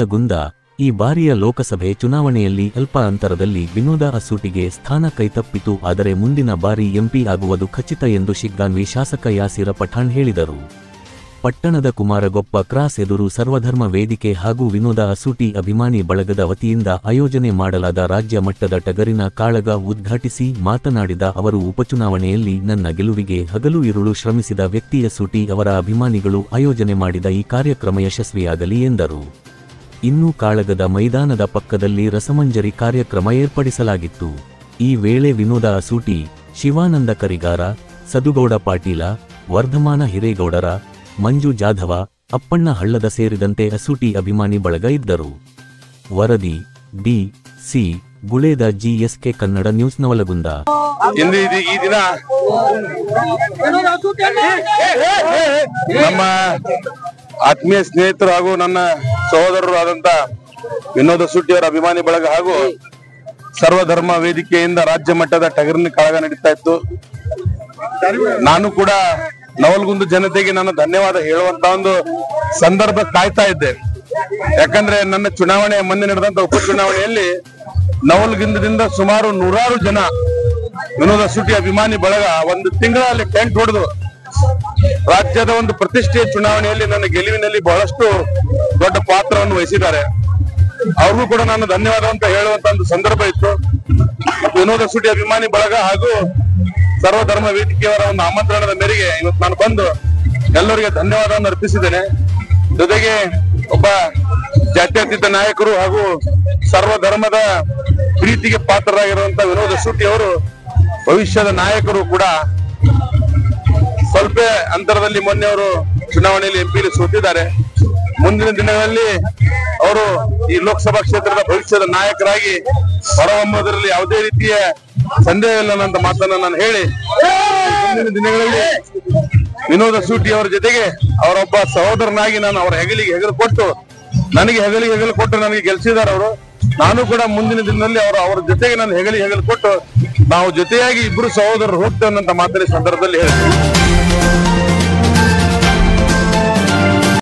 ನವಲಗುಂದ ಈ ಬಾರಿಯ ಲೋಕಸಭೆ ಚುನಾವಣೆಯಲ್ಲಿ ಅಲ್ಪ ಅಂತರದಲ್ಲಿ ವಿನೋದ ಅಸೂಟಿಗೆ ಸ್ಥಾನ ಕೈತಪ್ಪಿತು. ಆದರೆ ಮುಂದಿನ ಬಾರಿ ಎಂಪಿ ಆಗುವುದು ಖಚಿತ ಎಂದು ಶಿಗ್ಗಾಂವಿ ಶಾಸಕ ಯಾಸಿರ ಪಠಾಣ್ ಹೇಳಿದರು. ಪಟ್ಟಣದ ಕುಮಾರಗೊಪ್ಪ ಕ್ರಾಸ್ ಎದುರು ಸರ್ವಧರ್ಮ ವೇದಿಕೆ ಹಾಗೂ ವಿನೋದ ಅಸೂಟಿ ಅಭಿಮಾನಿ ಬಳಗದ ವತಿಯಿಂದ ಆಯೋಜನೆ ಮಾಡಲಾದ ರಾಜ್ಯ ಮಟ್ಟದ ಟಗರಿನ ಕಾಳಗ ಉದ್ಘಾಟಿಸಿ ಮಾತನಾಡಿದ ಅವರು, ಉಪಚುನಾವಣೆಯಲ್ಲಿ ನನ್ನ ಗೆಲುವಿಗೆ ಹಗಲು ಇರುಳು ಶ್ರಮಿಸಿದ ವ್ಯಕ್ತಿ ಅಸೂಟಿ ಅವರ ಅಭಿಮಾನಿಗಳು ಆಯೋಜನೆ ಮಾಡಿದ ಈ ಕಾರ್ಯಕ್ರಮ ಯಶಸ್ವಿಯಾಗಲಿ ಎಂದರು. ಇನ್ನು ಕಾಳಗದ ಮೈದಾನದ ಪಕ್ಕದಲ್ಲಿ ರಸಮಂಜರಿ ಕಾರ್ಯಕ್ರಮ ಏರ್ಪಡಿಸಲಾಗಿತ್ತು. ಈ ವೇಳೆ ವಿನೋದ ಅಸೂಟಿ, ಶಿವಾನಂದ ಕರಿಗಾರ, ಸದುಗೌಡ ಪಾಟೀಲ, ವರ್ಧಮಾನ ಹಿರೇಗೌಡರ, ಮಂಜು ಜಾಧವ, ಅಪ್ಪಣ್ಣ ಹಳ್ಳದ ಸೇರಿದಂತೆ ಅಸೂಟಿ ಅಭಿಮಾನಿ ಬಳಗ ಇದ್ದರು. ವರದಿ ಡಿ.ಸಿ. ಗುಳೇದ, ಜಿಎಸ್ಕೆ ಕನ್ನಡ ನ್ಯೂಸ್, ನವಲಗುಂದ. ಈ ದಿನ ನಮ್ಮ ಆತ್ಮೀಯ ಸ್ನೇಹಿತರು ಹಾಗೂ ನನ್ನ ಸಹೋದರರು ಆದಂತ ವಿನೋದ ಅಸೂಟಿ ಅವರ ಅಭಿಮಾನಿ ಬಳಗ ಹಾಗೂ ಸರ್ವಧರ್ಮ ವೇದಿಕೆಯಿಂದ ರಾಜ್ಯ ಮಟ್ಟದ ಟಗರಿನ ಕಾಳಗ ನಡೀತಾ ಇತ್ತು. ನಾನು ಕೂಡ ನವಲಗುಂದ ಜನತೆಗೆ ನನ್ನ ಧನ್ಯವಾದ ಹೇಳುವಂತ ಒಂದು ಸಂದರ್ಭ ಕಾಯ್ತಾ ಇದ್ದೆ. ಯಾಕಂದ್ರೆ ನನ್ನ ಚುನಾವಣೆ ಮೊನ್ನೆ ನಡೆದಂತ ಉಪಚುನಾವಣೆಯಲ್ಲಿ ನವಲಗುಂದದಿಂದ ಸುಮಾರು 100 ಜನ ವಿನೋದ ಅಸೂಟಿ ಅಭಿಮಾನಿ ಬಳಗ ಒಂದು ತಿಂಗಳಲ್ಲಿ ಟೆಂಟ್ ಹೊಡೆದು ರಾಜ್ಯದ ಒಂದು ಪ್ರತಿಷ್ಠೆಯ ಚುನಾವಣೆಯಲ್ಲಿ ನನ್ನ ಗೆಲುವಿನಲ್ಲಿ ಬಹಳಷ್ಟು ದೊಡ್ಡ ಪಾತ್ರವನ್ನು ವಹಿಸಿದ್ದಾರೆ. ಅವ್ರಿಗೂ ಕೂಡ ನಾನು ಧನ್ಯವಾದ ಅಂತ ಹೇಳುವಂತ ಒಂದು ಸಂದರ್ಭ ಇತ್ತು. ವಿನೋದ ಅಸೂಟಿ ಅಭಿಮಾನಿ ಬಳಗ ಹಾಗೂ ಸರ್ವಧರ್ಮ ವೇದಿಕೆಯವರ ಒಂದು ಆಮಂತ್ರಣದ ಮೇರೆಗೆ ಇವತ್ತು ನಾನು ಬಂದು ಎಲ್ಲರಿಗೆ ಧನ್ಯವಾದವನ್ನು ಅರ್ಪಿಸಿದ್ದೇನೆ. ಜೊತೆಗೆ ಒಬ್ಬ ಜಾತ್ಯತೀತ ನಾಯಕರು ಹಾಗೂ ಸರ್ವಧರ್ಮದ ಪ್ರೀತಿಗೆ ಪಾತ್ರರಾಗಿರುವಂತಹ ವಿನೋದ ಅಸೂಟಿ ಅವರು ಭವಿಷ್ಯದ ನಾಯಕರು ಕೂಡ. ಸ್ವಲ್ಪ ಅಂತರದಲ್ಲಿ ಮೊನ್ನೆ ಅವರು ಚುನಾವಣೆಯಲ್ಲಿ ಎಂಪಿಲಿ ಸೋತಿದ್ದಾರೆ. ಮುಂದಿನ ದಿನಗಳಲ್ಲಿ ಅವರು ಈ ಲೋಕಸಭಾ ಕ್ಷೇತ್ರದ ಭವಿಷ್ಯದ ನಾಯಕರಾಗಿ ಹೊರಹೊಮ್ಮುವುದರಲ್ಲಿ ಯಾವುದೇ ರೀತಿಯ ಸಂದೇಹವಿಲ್ಲ ಅನ್ನೋ ಮಾತನ್ನ ನಾನು ಹೇಳಿ, ಮುಂದಿನ ದಿನಗಳಲ್ಲಿ ವಿನೋದ ಅಸೂಟಿ ಅವರ ಜೊತೆಗೆ ಅವರೊಬ್ಬ ಸಹೋದರನಾಗಿ ನಾನು ಅವರ ಹೆಗಲಿಗೆ ಹೆಗಲು ಕೊಟ್ಟು ನನಗೆ ಗೆಲ್ಸಿದ್ದಾರೆ ಅವರು. ನಾನು ಕೂಡ ಮುಂದಿನ ದಿನದಲ್ಲಿ ಅವರ ಜೊತೆಗೆ ನಾನು ಹೆಗಲು ಕೊಟ್ಟು ನಾವು ಜೊತೆಯಾಗಿ ಇಬ್ರು ಸಹೋದರರು ಹೋಗ್ತೇವೆ ಅನ್ನೋ ಮಾತಿನ ಸಂದರ್ಭದಲ್ಲಿ ಹೇಳ್ತೀನಿ.